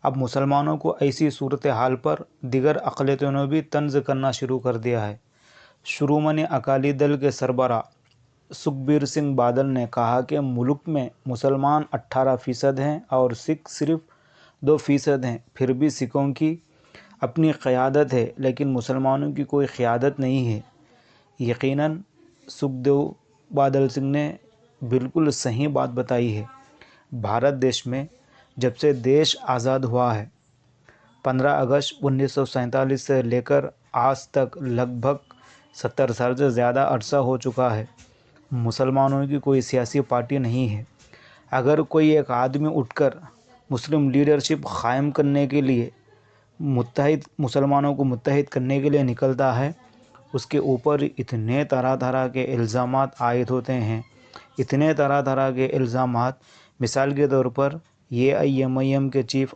اب مسلمانوں کو ایسی صورتحال پر دیگر اقلیتوں نے بھی طنز کرنا شروع کر دیا ہے۔ شرومنی اکالی دل کے سربراہ سکھبیر سنگھ بادل نے کہا کہ ملک میں مسلمان 18% ہیں اور سکھ صرف 2% ہیں۔ پھر بھی سکھوں کی اپنی قیادت ہے لیکن مسلمانوں کی کوئی قیادت نہیں ہے۔ یقیناً سکھدیو بادل سنگھ نے بالکل صحیح بات بتائی ہے۔ بھارت دیش میں جب سے دیش آزاد ہوا ہے 15 اگست 1947 سے لے کر آج تک لگ بھگ 70 سال سے زیادہ عرصہ ہو چکا ہے، مسلمانوں کی کوئی سیاسی پارٹی نہیں ہے۔ اگر کوئی ایک آدمی اٹھ کر مسلم لیڈرشپ قائم کرنے کے لیے مسلمانوں کو متحد کرنے کے لیے نکلتا ہے، اس کے اوپر اتنے طرح طرح کے الزامات عائد ہوتے ہیں، اتنے طرح طرح کے الزامات۔ مثال کے طور پر AIMIM کے چیف